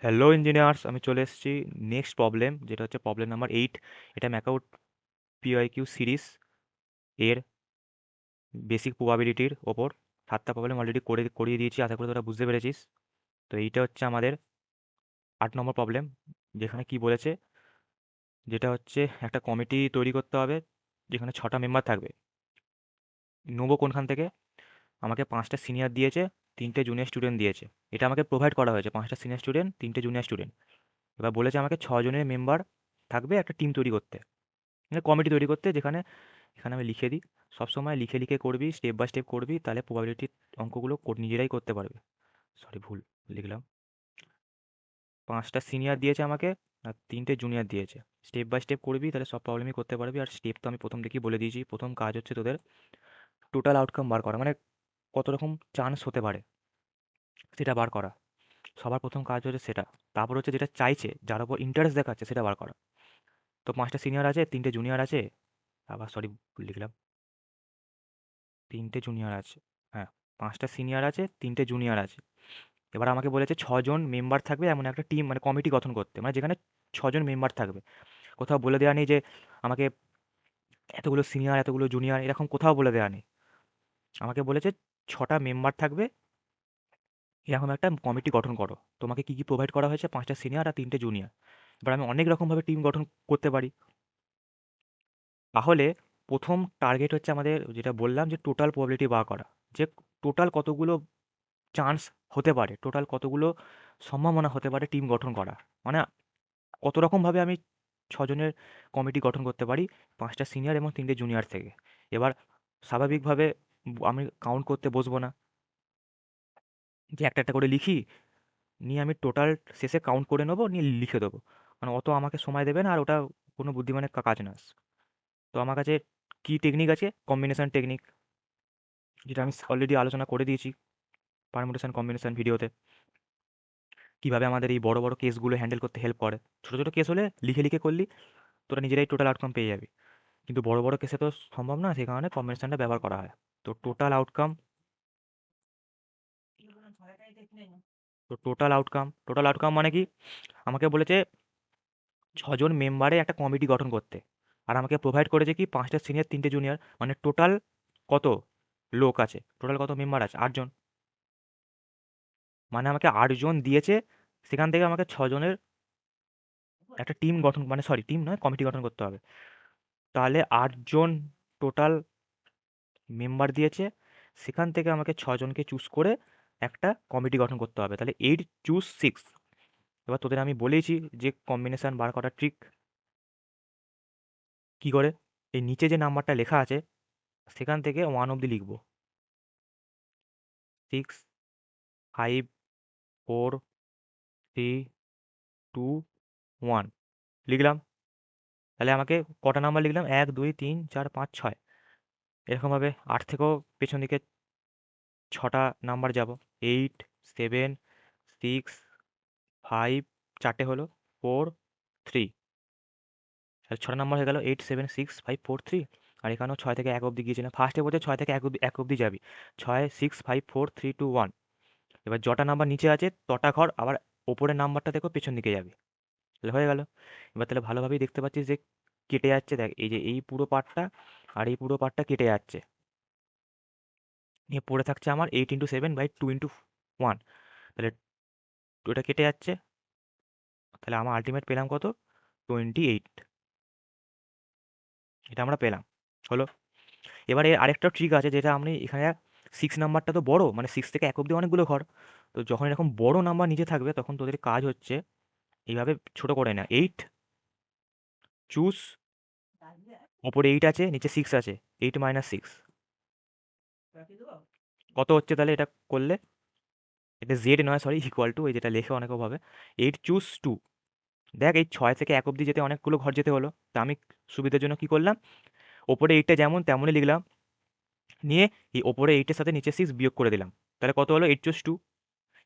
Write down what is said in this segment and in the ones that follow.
Hello engineers, আমি চলে এসেছি নেক্সট প্রবলেম, যেটা হচ্ছে প্রবলেম নাম্বার 8। এটা ম্যাকআউট পিওয়াইকিউ সিরিজ এর বেসিক প্রবাবিলিটির ওপর 7টা প্রবলেম অলরেডি করিয়ে দিয়েছি। আশা করি তোরা বুঝতে পেরেছিস। তো এইটা হচ্ছে আমাদের 8 নম্বর প্রবলেম, যেখানে কি বলেছে, যেটা হচ্ছে একটা কমিটি তৈরি করতে হবে যেখানে 6টা মেম্বার থাকবে। নেবো কোনখান থেকে? আমাকে 5টা সিনিয়র দিয়েছে, 3টে জুনিয়র স্টুডেন্ট দিয়েছে। এটা আমাকে প্রোভাইড করা হয়েছে, 5টা সিনিয়র স্টুডেন্ট, 3টে জুনিয়র স্টুডেন্ট। এবার বলেছে আমাকে 6 জনের মেম্বার থাকবে একটা টিম তৈরি করতে, মানে কমিটি তৈরি করতে, যেখানে এখানে আমি লিখে দিই। সবসময় লিখে লিখে করবি, স্টেপ বাই স্টেপ করবি, তাহলে প্রবাবিলিটির অঙ্কগুলো নিজেরাই করতে পারবে। সরি, ভুল লিখলাম। 5টা সিনিয়র দিয়েছে আমাকে, আর 3টে জুনিয়র দিয়েছে। স্টেপ বাই স্টেপ করবি, তাহলে সব প্রবলেমই করতে পারবি। আর স্টেপ তো আমি প্রথম থেকেই বলে দিয়েছি। প্রথম কাজ হচ্ছে তোদের টোটাল আউটকাম বার করা, মানে কত রকম চান্স হতে পারে সেটা বার করা। সবার প্রথম কাজ হচ্ছে সেটা। তারপর হচ্ছে যেটা চাইছে, যার উপর ইন্টারেস্ট দেখাচ্ছে, সেটা বার করা। তো 5টা সিনিয়র আছে, 3টে জুনিয়র আছে। আবার সরি, ভুল লিখলাম। 3টে জুনিয়র আছে, হ্যাঁ। 5টা সিনিয়র আছে, 3টে জুনিয়র আছে। এবার আমাকে বলেছে 6জন মেম্বার থাকবে এমন একটা টিম, মানে কমিটি গঠন করতে, মানে যেখানে 6জন মেম্বার থাকবে। কোথাও বলে দেওয়া নেই যে আমাকে এতগুলো সিনিয়র এতগুলো জুনিয়র, এরকম কোথাও বলে দেওয়া নেই। আমাকে বলেছে 6টা মেম্বার থাকবে, এরকম একটা কমিটি গঠন করো। তোমাকে কি কি প্রোভাইড করা হয়েছে? 5টা সিনিয়র আর 3টে জুনিয়র। এবার আমি অনেক রকমভাবে টিম গঠন করতে পারি। তাহলে প্রথম টার্গেট হচ্ছে আমাদের, যেটা বললাম, যে টোটাল প্রবাবিলিটি বার করা, যে টোটাল কতগুলো চান্স হতে পারে, টোটাল কতগুলো সম্ভাবনা হতে পারে টিম গঠন করা, মানে কত রকমভাবে আমি 6 জনের কমিটি গঠন করতে পারি, 5টা সিনিয়র এবং 3টে জুনিয়র থেকে। এবার স্বাভাবিকভাবে আমি কাউন্ট করতে বসবো না, যে একটা একটা করে লিখি, নিয়ে আমি টোটাল শেষে কাউন্ট করে নেবো, নিয়ে লিখে দেবো। মানে অত আমাকে সময় দেবে না, আর ওটা কোনো বুদ্ধিমানের কাজ না। তো আমার কাছে কি টেকনিক আছে? কম্বিনেশন টেকনিক, যেটা আমি অলরেডি আলোচনা করে দিয়েছি পারমুটেশন কম্বিনেশন ভিডিওতে। কিভাবে আমাদের এই বড় বড় কেসগুলো হ্যান্ডেল করতে হেল্প করে। ছোট ছোট কেস হলে লিখে লিখে করলি, তোরা নিজেরাই টোটাল আউটকাম পেয়ে যাবি। কিন্তু বড় বড় কেসে তো সম্ভব না, সেই কারণে কম্বিনেশনটা ব্যবহার করা হয়। তো টোটাল আউটকাম মানে কি? আমাকে বলেছে 6জন মেম্বারে একটা কমিটি গঠন করতে, আর আমাকে প্রোভাইড করেছে কি 5টা সিনিয়র 3টে জুনিয়র, মানে টোটাল কত লোক আছে, টোটাল কত মেম্বার আছে? 8জন। মানে আমাকে 8জন দিয়েছে, সেখান থেকে আমাকে 6জনের একটা টিম গঠন, মানে সরি, টিম নয়, কমিটি গঠন করতে হবে। তাহলে 8জন টোটাল মেম্বার দিয়েছে, সেখান থেকে আমাকে 6জনকে চুজ করে একটা কমিটি গঠন করতে হবে। তাহলে 8 চুজ 6। এবার তোদের আমি বলেইছি যে কম্বিনেশন বার করার ট্রিক কি করে। এই নিচে যে নাম্বারটা লেখা আছে, সেখান থেকে 1 অবধি লিখবো। 6, 5, 4, 3, 2, 1 লিখলাম। তাহলে আমাকে কটা নাম্বার লিখলাম? 1, 2, 3, 4, 5, 6। এরকমভাবে 8 থেকেও পেছন দিকে 6টা নাম্বার যাব। 8, 7, 6, 5, 4টে হলো, 4, 3। তাহলে 6টা নাম্বার হয়ে গেল 8, 7, 6, 5, 4, 3। আর এখানেও 6 থেকে 1 অবধি গিয়েছিলাম, ফার্স্টে বলছে 6 থেকে 1 অবধি যাবি। 6, 6, 5, 4, 3, 2, 1। এবার যটা নাম্বার নিচে আছে তটা ঘর আবার ওপরের নাম্বারটা দেখো পেছন দিকে যাবে। তাহলে হয়ে গেল। এবার তাহলে ভালোভাবেই দেখতে পাচ্ছিস যে কেটে যাচ্ছে। দেখ, এই যে এই পুরো পার্টটা আর এই পুরো পার্টটা কেটে যাচ্ছে, নিয়ে পড়ে থাকছে আমার 8 × 7/2 × 1। তাহলে ওটা কেটে যাচ্ছে। তাহলে আমার আলটিমেট পেলাম কত? 28। এটা আমরা পেলাম, হলো। এবারে আরেকটা ট্রিক আছে, যেটা আমি এখানে 6 নাম্বারটা তো বড়, মানে 6 থেকে 1 অব্দি অনেকগুলো ঘর। তো যখন এরকম বড় নাম্বার নিচে থাকবে, তখন তোদের কাজ হচ্ছে এইভাবে ছোট করে না। 8 চুজ, ওপরে 8 আছে, নিচে 6 আছে। 8 - 6 কত হচ্ছে? তাহলে এটা করলে, এটা জেড নয়, সরি, ইকুয়াল টু, এই যেটা লেখে অনেকভাবে, 8 চুজ 2। দেখ, এই 6 থেকে 1 অব্দি যেতে অনেকগুলো ঘর যেতে হলো। তা আমি সুবিধার জন্য কি করলাম, ওপরে 8টা যেমন তেমনই লিখলাম, নিয়ে এই ওপরে 8-এর সাথে নিচে 6 বিয়োগ করে দিলাম। তাহলে কত হলো? 8 চুজ 2।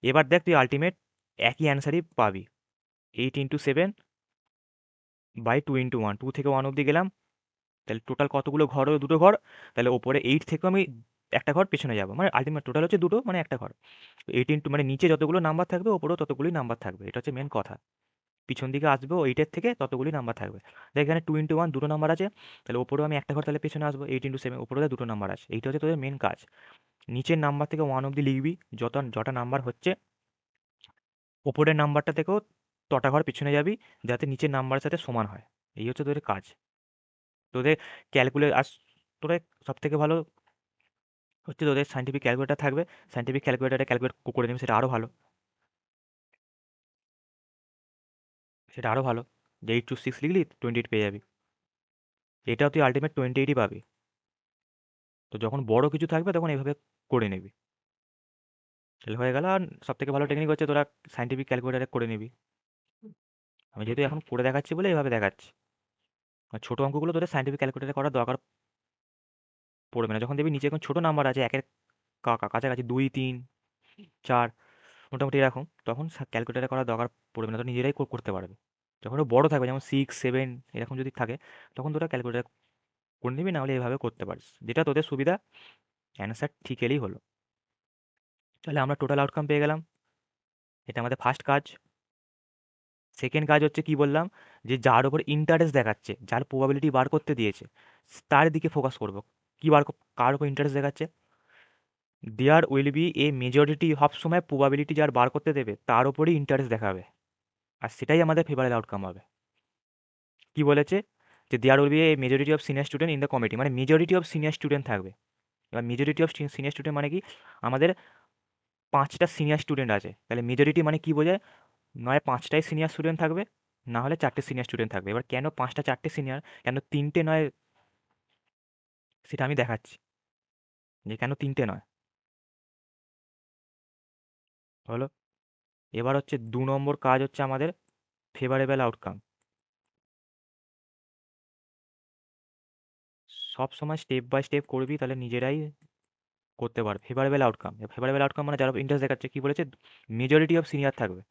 এবার দেখ, তুই আলটিমেট একই অ্যান্সারই পাবি। 8 × 7/2 × 1, 2 থেকে 1 অবধি গেলাম। তাহলে টোটাল কতগুলো ঘর হলো? দুটো ঘর। তাহলে ওপরে 8 থেকে আমি একটা ঘর পেছনে যাবো, মানে আলটিমেট টোটাল হচ্ছে দুটো, মানে একটা ঘর। 18 মানে নিচে যতগুলো নাম্বার থাকবে ওপরেও ততগুলোই নাম্বার থাকবে, এটা হচ্ছে মেন কথা। পিছন দিকে আসবো 8-এর থেকে ততগুলি নাম্বার থাকবে। দেখ এখানে 2 × 1 দুটো নাম্বার আছে, তাহলে ওপরেও আমি একটা ঘর তাহলে পেছনে আসবো, 8 × 7 ওপরেও দুটো নাম্বার আছে। এইটা হচ্ছে তোদের মেন কাজ। নিচের নাম্বার থেকে 1 অবধি লিখবি, যত যটা নাম্বার হচ্ছে ওপরের নাম্বারটা থেকেও তটা ঘর পিছনে যাবি, যাতে নিচের নাম্বারের সাথে সমান হয়। এই হচ্ছে তোদের কাজ। তোদের ক্যালকুলেট আর তোদের সব থেকে ভালো হচ্ছে তোদের সাইন্টিফিক ক্যালকুলেটার থাকবে, সাইন্টিফিক ক্যালকুলেটারে ক্যালকুলেট করে নেবে, সেটা আরও ভালো, সেটা আরও ভালো। যে 8 × 6 লিখলি 28 পেয়ে যাবি, এটাও তুই আলটিমেট 28ই পাবি। তো যখন বড় কিছু থাকবে তখন এইভাবে করে নিবি, তাহলে হয়ে গেল। আর সব থেকে ভালো টেকনিক হচ্ছে তোরা সাইন্টিফিক ক্যালকুলেটারে করে নিবি। আমি যেহেতু এখন করে দেখাচ্ছি বলে এইভাবে দেখাচ্ছি। আর ছোটো অঙ্কগুলো তোদের সাইন্টিফিক ক্যালকুলেটারে করার দরকার পড়বে না। যখন দেখবি নিচে এখন ছোটো নাম্বার আছে একের কাছাকাছি 2, 3, 4 মোটামুটি এরকম, তখন ক্যালকুলেটারে করার দরকার পড়বে না, তো নিজেরাই করতে পারবে। যখন ওটা বড় থাকবে যেমন 6, 7 এরকম যদি থাকে, তখন তোরা ক্যালকুলেটার করে নিবি, না হলে এইভাবে করতে পারিস, যেটা তোদের সুবিধা। অ্যান্সার ঠিক এলেই হলো। তাহলে আমরা টোটাল আউটকাম পেয়ে গেলাম, এটা আমাদের ফার্স্ট কাজ। সেকেন্ড কাজ হচ্ছে কি বললাম, যে যার উপর ইন্টারেস্ট দেখাচ্ছে, যার প্রবাবিলিটি বার করতে দিয়েছে, তার দিকে ফোকাস করব। কি কার উপর ইন্টারেস্ট দেখাচ্ছে, there will be a majority, সব সময় প্রবাবিলিটি যার বার করতে দেবে তার উপরেই ইন্টারেস্ট দেখাবে, আর সেটাই আমাদের ফেভারেল আউটকাম হবে। কি বলেছে, যে there will be a majority of senior student in the committee, মানে মেজরিটি অফ সিনিয়র স্টুডেন্ট থাকবে। এবার মেজরিটি অফ সিনিয়র স্টুডেন্ট মানে কি, আমাদের 5টা সিনিয়র স্টুডেন্ট আছে, তাহলে মেজরিটি মানে কি বোঝায়, নয় 5টাই সিনিয়র স্টুডেন্ট থাকবে, না হলে 4টে সিনিয়র স্টুডেন্ট থাকবে। এবার কেন 5টা 4টে সিনিয়র, কেন 3টে নয়, সেটা আমি দেখাচ্ছি, যে কেন 3টে নয়। হলো। এবার হচ্ছে 2 নম্বর কাজ হচ্ছে আমাদের ফেভারেবল আউটকাম। সব সময় স্টেপ বাই স্টেপ করবি, তাহলে নিজেরাই করতে পারবে। ফেভারেবল আউটকাম, ফেভারেবল আউটকাম মানে যারা ইন্টারেস্ট দেখাচ্ছে, কি বলেছে, মেজরিটি অফ সিনিয়র থাকবে।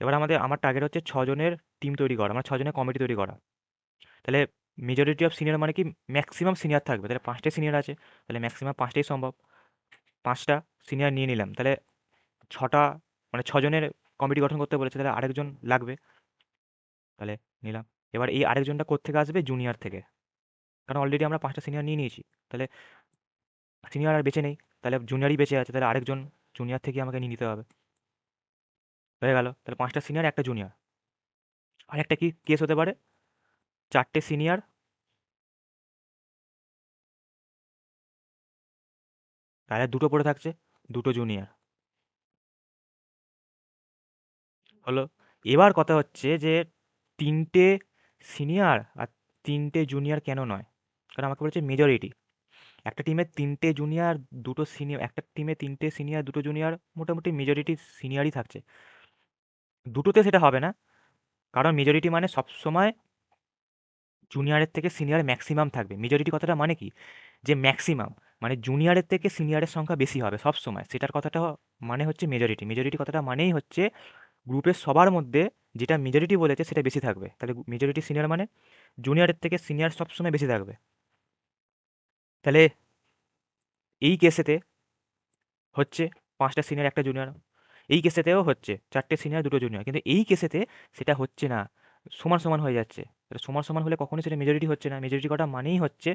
এবার আমার টার্গেট হচ্ছে 6 জনের টিম তৈরি করা, মানে 6 জনের কমিটি তৈরি করা। তাহলে মেজরিটি অফ সিনিয়র মানে কি, ম্যাক্সিমাম সিনিয়র থাকবে, তাহলে 5টে সিনিয়র আছে, তাহলে ম্যাক্সিমাম 5টাই সম্ভব। 5টা সিনিয়র নিয়ে নিলাম, তাহলে 6টা, মানে 6 জনের কমিটি গঠন করতে বলেছে, তাহলে আরেকজন লাগবে, তাহলে নিলাম। এবার এই আরেকজনটা কোত্থেকে আসবে, জুনিয়র থেকে, কারণ অলরেডি আমরা 5টা সিনিয়র নিয়ে নিয়েছি, তাহলে সিনিয়র আর বেঁচে নেই, তাহলে জুনিয়রই বেঁচে আছে, তাহলে আরেকজন জুনিয়র থেকে আমাকে নিয়ে নিতে হবে। হয়ে গেল, তাহলে 5টা সিনিয়র একটা জুনিয়র। আর একটা কি কেস হতে পারে, 4টে সিনিয়র, তাহলে দুটো পড়ে থাকছে, দুটো জুনিয়র। হলো। এবার কথা হচ্ছে যে 3টে সিনিয়র আর 3টে জুনিয়র কেন নয়, কারণ আমাকে বলেছে মেজরিটি। একটা টিমে 3টে জুনিয়র, দুটো সিনিয়র, একটা টিমে 3টে সিনিয়র, দুটো জুনিয়র, মোটামুটি মেজরিটি সিনিয়রই থাকছে। দুটোতে সেটা হবে না, কারণ মেজরিটি মানে সবসময় জুনিয়রের থেকে সিনিয়র ম্যাক্সিমাম থাকবে। মেজরিটি কথাটা মানে কি, যে ম্যাক্সিমাম মানে জুনিয়রের থেকে সিনিয়রের সংখ্যা বেশি হবে সব সময়, সেটার কথাটা মানে হচ্ছে মেজরিটি। মেজরিটি কথাটা মানেই হচ্ছে গ্রুপের সবার মধ্যে যেটা মেজরিটি বলেছে সেটা বেশি থাকবে, তাহলে মেজরিটি সিনিয়র মানে জুনিয়রের থেকে সিনিয়র সবসময় বেশি থাকবে। তাহলে এই কেসেতে হচ্ছে 5টা সিনিয়র একটা জুনিয়র, এই কেসেতেও হচ্ছে 4টে সিনিয়র দুটো জুনিয়র, কিন্তু এই কেসেতে সেটা হচ্ছে না, সমান সমান হয়ে যাচ্ছে। এটা সমান সমান হলে কখনোই সেটা মেজরিটি হচ্ছে না। মেজরিটি কথা মানেই হচ্ছে,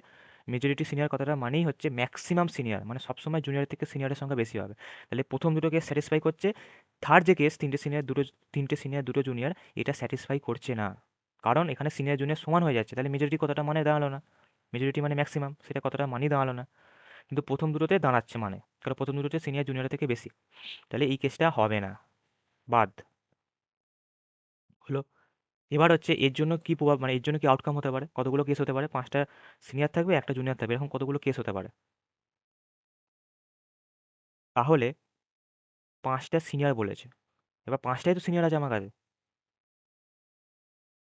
মেজরিটি সিনিয়র কথাটা মানেই হচ্ছে ম্যাক্সিমাম সিনিয়র, মানে সবসময় জুনিয়র থেকে সিনিয়রের সংখ্যা বেশি হবে। তাহলে প্রথম দুটো কেস স্যাটিসফাই করছে, থার্ড যে কেস 3টে সিনিয়র দুটো জুনিয়র, এটা স্যাটিসফাই করছে না, কারণ এখানে সিনিয়র জুনিয়র সমান হয়ে যাচ্ছে, তাহলে মেজরিটি কথাটা মানে দাঁড়ালো না, মেজরিটি মানে ম্যাক্সিমাম, সেটা কথাটা মানেই দাঁড়ালো না। কিন্তু প্রথম দুটোতে দাঁড়াচ্ছে, মানে কারণ প্রথম দুটোতে সিনিয়র জুনিয়র থেকে বেশি, তাহলে এই কেসটা হবে না, বাদ। হলো। এবার হচ্ছে এর জন্য কি প্রভাব, মানে এর জন্য কি আউটকাম হতে পারে, কতগুলো কেস হতে পারে, 5টা সিনিয়র থাকবে একটা জুনিয়র থাকবে, এরকম কতগুলো কেস হতে পারে। তাহলে 5টা সিনিয়র বলেছে, এবার 5টাই তো সিনিয়র আছে আমার কাছে,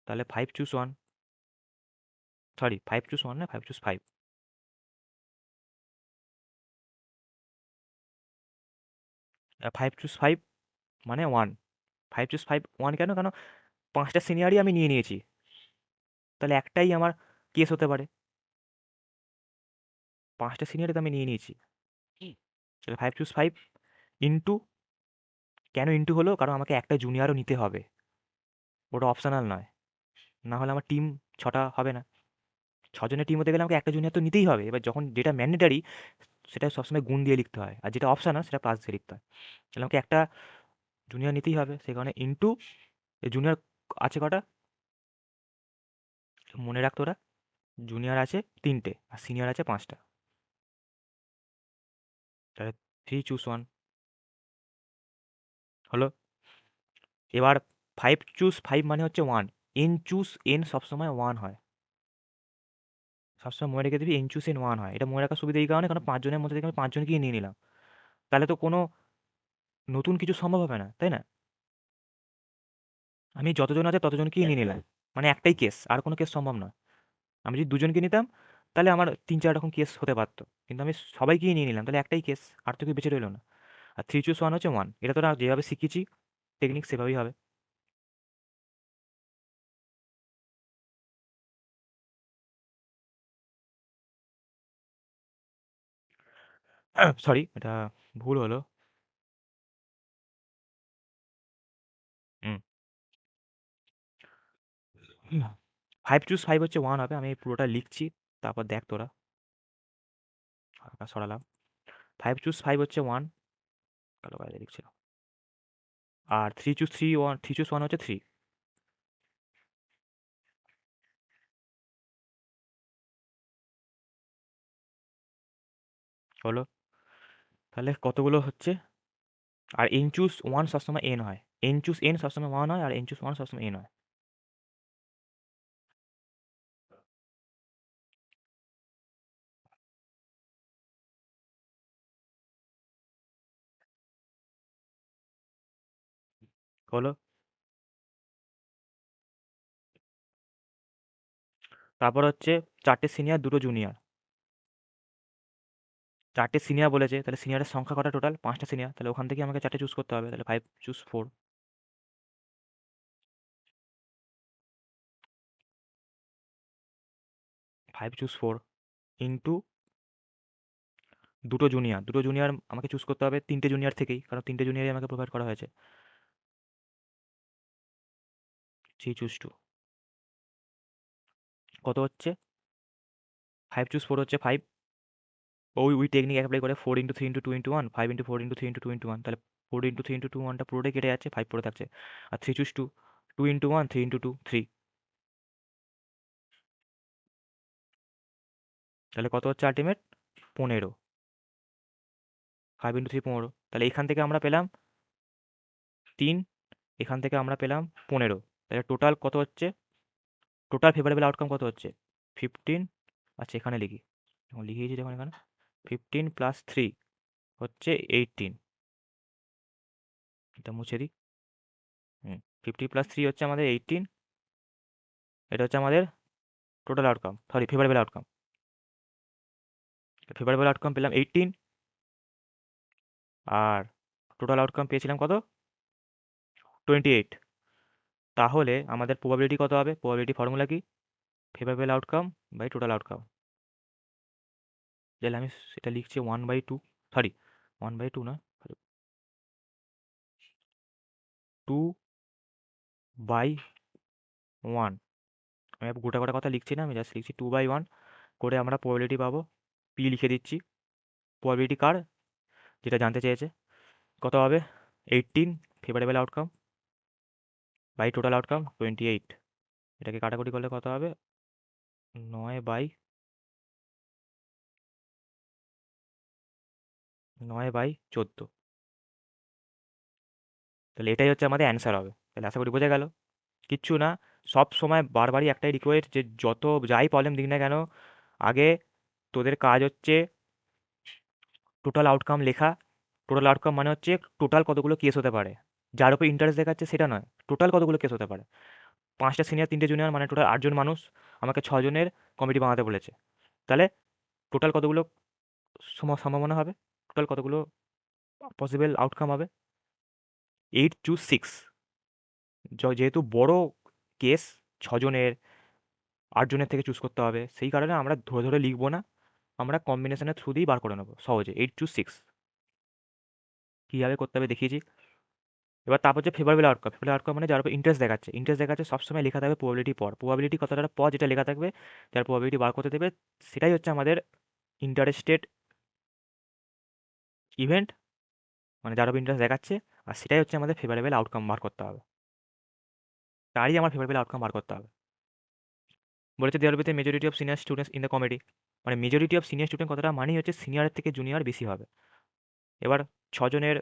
তাহলে 5 চুজ 1, সরি 5 চুজ 1 না, 5 চুজ 5, 5 চুজ 5 মানে 1, 5 চুজ 5 1 কেন, কেন 5টা সিনিয়রই আমি নিয়ে নিয়েছি, তাহলে একটাই আমার কেস হতে পারে, 5টা সিনিয়রই তো আমি নিয়ে নিয়েছি, তাহলে 5 × 5 ইন্টু, কেন ইন্টু হলো, কারণ আমাকে একটা জুনিয়রও নিতে হবে, ওটা অপশনাল নয়। না হলে আমার টিম ছটা হবে না। ছজনের টিম হতে গেলে আমাকে একটা জুনিয়র তো নিতেই হবে। এবার যখন যেটা ম্যান্ডেটারি সেটা সবসময় গুণ দিয়ে লিখতে হয়, আর যেটা অপশনাল সেটা প্লাস দিয়ে লিখতে হয়। তাহলে আমাকে একটা জুনিয়র নিতেই হবে, সেই কারণে ইন্টু জুনিয়র আছে কটা, মনে রাখতো ওরা, জুনিয়র আছে তিনটে আর সিনিয়র আছে পাঁচটা। তাহলে 3 × 1 হলো। এবার 5 × 5 মানে হচ্ছে 1, n সবসময় 1 হয়। সবসময় মনে রেখে দিবি n হয়। এটা মনে রাখার সুবিধা এই কারণে, কারণ পাঁচজনের মধ্যে থেকে আমি পাঁচজনকেই নিয়ে নিলাম, তাহলে তো কোনো নতুন কিছু সম্ভব হবে না, তাই না? আমি যতজন আছে ততজনকেই নিয়ে নিলাম, মানে একটাই কেস, আর কোনো কেস সম্ভব নয়। আমি যদি দুজনকে নিতাম তাহলে আমার 3-4 রকম কেস হতে পারতো, কিন্তু আমি সবাইকেই নিয়ে নিলাম, তাহলে একটাই কেস, আর তো কেউ বেঁচে রইলো না। আর 3 × 1 হচ্ছে 1, এটা তোরা যেভাবে শিখেছি টেকনিক সেভাবেই হবে। সরি, এটা ভুল হলো। 5 × 5 হচ্ছে 1 হবে, আমি পুরোটা লিখছি, তারপর দেখ তোরা। হালকা সরালাম। 5 × 5 হচ্ছে 1, কালো বাইরে লিখছিলাম। আর 3 × 1 হচ্ছে 3। হলো। তাহলে কতগুলো হচ্ছে? আর n × 1 সবসময় n হয়, n সবসময় 1 হয়, আর n × 1 সবসময় n হয়। হলো। তারপর হচ্ছে চারটে সিনিয়র দুটো জুনিয়র। চারটে সিনিয়র বলেছে, তাহলে সিনিয়রের সংখ্যা কটা টোটাল? পাঁচটা সিনিয়র, তাহলে ওখান থেকে আমাকে চারটে চুজ করতে হবে, তাহলে 5 × 4। 5 × 4 ইন্টু দুটো জুনিয়র আমাকে চুজ করতে হবে তিনটে জুনিয়র থেকেই, কারণ তিনটে জুনিয়রই আমাকে প্রোভাইড করা হয়েছে। 3 × 2 কত হচ্ছে? 5 × 4 হচ্ছে 5। ওই টেকনিক অ্যাপ্লাই করে 4 × 3 × 2 × 1, 5 × 4 × 3 × 2 × 1, তাহলে 4 × 3 × 2 × 1টা পুরোটাই কেটে যাচ্ছে, 5 পড়ে থাকছে। আর 3 × 2, 2 × 1, 3 × 2, 3। তাহলে কত হচ্ছে আলটিমেট? 15। 5 × 3 15, তাহলে এখান থেকে আমরা পেলাম 3, এখান থেকে আমরা পেলাম 15। তাহলে টোটাল কত হচ্ছে? টোটাল ফেভারেবল আউটকাম কত হচ্ছে? 15। আচ্ছা, এখানে লিখি, লিখিয়েছি যখন এখানে 15 + 3 হচ্ছে 18। এটা মুছে দিই। 50 + 3 হচ্ছে আমাদের 18। এটা হচ্ছে আমাদের total outcome, sorry favourable outcome. Favourable outcome পেলাম 18, আর টোটাল আউটকাম পেয়েছিলাম কত? 28। তাহলে আমাদের প্রবাবিলিটি কত হবে? প্রবাবিলিটি ফর্মুলা কি? Favourable outcome by total outcome. তাহলে আমি সেটা লিখছি 1/2, সরি 1/2 না, 2/1। আমি গোটা গোটা কথা লিখছি না, আমি জাস্ট লিখছি 2/1 করে আমরা প্রবাবিলিটি পাবো। পি লিখে দিচ্ছি। প্রবাবিলিটি কার, যেটা জানতে চেয়েছে, কত হবে? 18 favourable outcome by total outcome 28। এটাকে কাটাকুটি করলে কত হবে? 9/14। তাহলে এটাই হচ্ছে আমাদের অ্যান্সার হবে। তাহলে আশা করি বোঝা গেল। কিচ্ছু না, সব সময় বারবারই একটাই রিকোয়েস্ট, যে যত যাই প্রবলেম দিক না কেন, আগে তোদের কাজ হচ্ছে টোটাল আউটকাম লেখা। টোটাল আউটকাম মানে হচ্ছে টোটাল কতগুলো কেস হতে পারে, যার উপর ইন্টারেস্ট দেখাচ্ছে সেটা নয়, টোটাল কতগুলো কেস হতে পারে। পাঁচটা সিনিয়র তিনটে জুনিয়র মানে টোটাল 8জন মানুষ, আমাকে 6জনের কমিটি বানাতে বলেছে। তাহলে টোটাল কতগুলো সম্ভাবনা হবে, টোটাল কতগুলো পসিবল আউটকাম হবে? 8 × 6। যেহেতু বড় কেস, 6জনের 8জনের থেকে চুজ করতে হবে, সেই কারণে আমরা ধরে ধরে লিখবো না, আমরা কম্বিনেশনের থ্রু দিয়েই বার করে নেবো সহজে। 8 × 6। কীভাবে করতে হবে দেখিয়েছি। এবার তারপর হচ্ছে ফেভারেবল আউটকাম। ফেভারেবল আউটকাম মানে যার উপর ইন্টারেস্ট দেখাচ্ছে। ইন্টারেস্ট দেখাচ্ছে সবসময় লেখা থাকবে প্রবাবিলিটি পর। প্রবাবিলিটি কথাটার পর যেটা লেখা থাকবে, যার প্রবাবিলিটি বার করতে দেবে, সেটাই হচ্ছে আমাদের ইন্টারেস্টেড ইভেন্ট, মানে যার উপর ইন্টারেস্ট দেখাচ্ছে, আর সেটাই হচ্ছে আমাদের ফেভারেবল আউটকাম বার করতে হবে। তারই আমার ফেভারেবল আউটকাম বার করতে হবে। বলেছে there with majority of senior students in the committee. মানে মেজরিটি অফ সিনিয়র স্টুডেন্ট কথাটা মানেই হচ্ছে সিনিয়রের থেকে জুনিয়র বেশি হবে। এবার ছজনের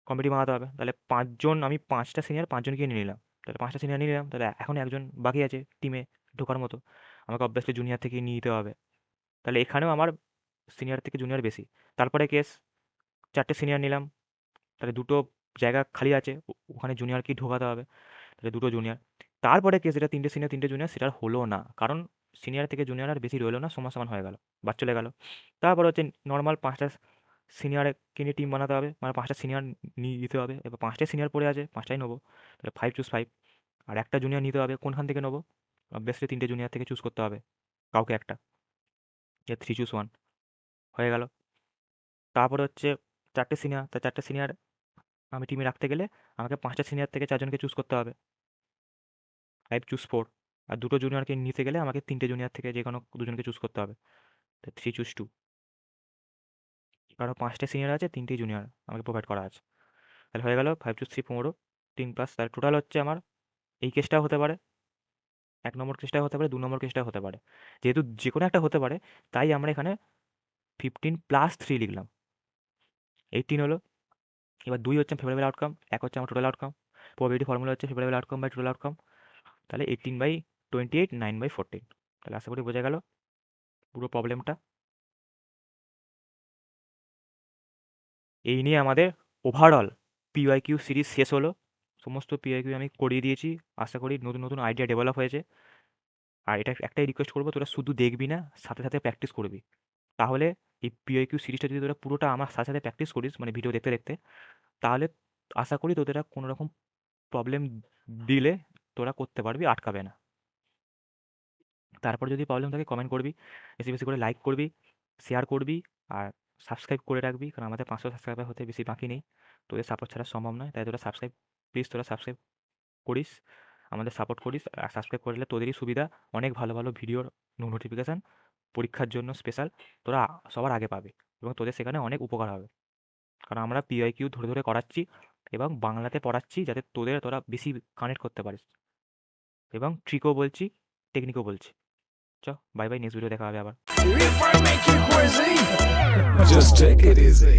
কমিটি বানাতে হবে, তাহলে পাঁচজন, আমি পাঁচটা সিনিয়র পাঁচজনকে নিয়ে নিলাম, তাহলে পাঁচটা সিনিয়র নিয়ে নিলাম, তাহলে এখন একজন বাকি আছে টিমে ঢোকার মতো, আমাকে অবভিয়াসলি জুনিয়র থেকে নিয়ে নিতে হবে। তাহলে এখানেও আমার সিনিয়র থেকে জুনিয়র বেশি। তারপরে কেস চারটে সিনিয়র নিলাম, তাহলে দুটো জায়গা খালি আছে, ওখানে জুনিয়রকে ঢোকাতে হবে, তাহলে দুটো জুনিয়র। তারপরে কেস যেটা তিনটে সিনিয়র তিনটে জুনিয়র, সেটা আর হলো না, কারণ সিনিয়র থেকে জুনিয়র আর বেশি রইলো না, সমান সমান হয়ে গেল, বাদ চলে গেল। তারপর হচ্ছে নর্মাল পাঁচটা সিনিয়রকে নিয়ে টিম বানাতে হবে, মানে পাঁচটা সিনিয়র নিয়ে দিতে হবে। এবার পাঁচটাই সিনিয়র পড়ে আছে, পাঁচটাই নেবো, তাহলে 5 চুজ 5। আর একটা জুনিয়র নিতে হবে, কোনখান থেকে নেবো? অবভিয়াসলি তিনটে জুনিয়র থেকে চুজ করতে হবে কাউকে একটা, 3 চুজ 1 হয়ে গেল। তারপরে হচ্ছে চারটে সিনিয়র, তা চারটে সিনিয়র আমি টিমে রাখতে গেলে আমাকে পাঁচটা সিনিয়র থেকে চারজনকে চুজ করতে হবে, 5 চুজ 4। আর দুটো জুনিয়রকে নিতে গেলে আমাকে তিনটে জুনিয়র থেকে যে কোনো দুজনকে চুজ করতে হবে, তো 3 চুজ 2। কারণ পাঁচটা সিনিয়র আছে, তিনটেই জুনিয়র আমাকে প্রোভাইড করা আছে, তাহলে হয়ে গেল 5 চুজ 3 15, 3+, তাহলে টোটাল হচ্ছে আমার এই কেসটাও হতে পারে, 1 নম্বর কেসটাও হতে পারে, 2 নম্বর কেসটাও হতে পারে। যেহেতু যে কোনো একটা হতে পারে, তাই আমরা এখানে 15+3 লিখলাম, 18 হলো। এবার 2 হচ্ছে ফেভারেবল আউটকাম, 1 হচ্ছে আমার টোটাল আউটকাম। প্রবাবিলিটি ফর্মুলা হচ্ছে favourable outcome by total outcome, তাহলে 18/28, 9/14। তাহলে আশা করি বোঝা গেল পুরো প্রবলেমটা। এই নিয়ে আমাদের ওভারঅল পিওয়াইকিউ সিরিজ শেষ হলো। সমস্ত পিওয়াইকিউ আমি করিয়ে দিয়েছি, আশা করি নতুন নতুন আইডিয়া ডেভেলপ হয়েছে। আর এটা একটাই রিকোয়েস্ট করবো, তোরা শুধু দেখবি না, সাথে সাথে প্র্যাকটিস করবি। তাহলে এই পিওয়াইকিউ সিরিজটা যদি তোরা পুরোটা আমার সাথে সাথে প্র্যাকটিস করিস, মানে ভিডিও দেখতে দেখতে, তাহলে আশা করি তোদের আর কোনো রকম প্রবলেম দিলে তোরা করতে পারবি, আটকাবে না। তারপর যদি প্রবলেম থাকে কমেন্ট করবি, বেশি বেশি করে লাইক করবি, শেয়ার করবি, আর সাবস্ক্রাইব করে রাখবি, কারণ আমাদের 500 সাবস্ক্রাইবার হতে বেশি বাকি নেই। তোদের সাপোর্ট ছাড়া সম্ভব নয়, তাই তোরা সাবস্ক্রাইব, প্লিজ তোরা সাবস্ক্রাইব করিস, আমাদের সাপোর্ট করিস। আর সাবস্ক্রাইব করলে তোদেরই সুবিধা, অনেক ভালো ভালো ভিডিওর নোটিফিকেশান পরীক্ষার জন্য স্পেশাল তোরা সবার আগে পাবে, এবং তোদের সেখানে অনেক উপকার হবে। কারণ আমরা পিআইকিউ ধরে ধরে করাচ্ছি এবং বাংলাতে পড়াচ্ছি, যাতে তোরা বেশি কানেক্ট করতে পারিস, এবং ট্রিকও বলছি, টেকনিকও বলছি। চ, বাই বাই, নেক্সট ভিডিও দেখা হবে আবার। If I make you crazy, just take it easy.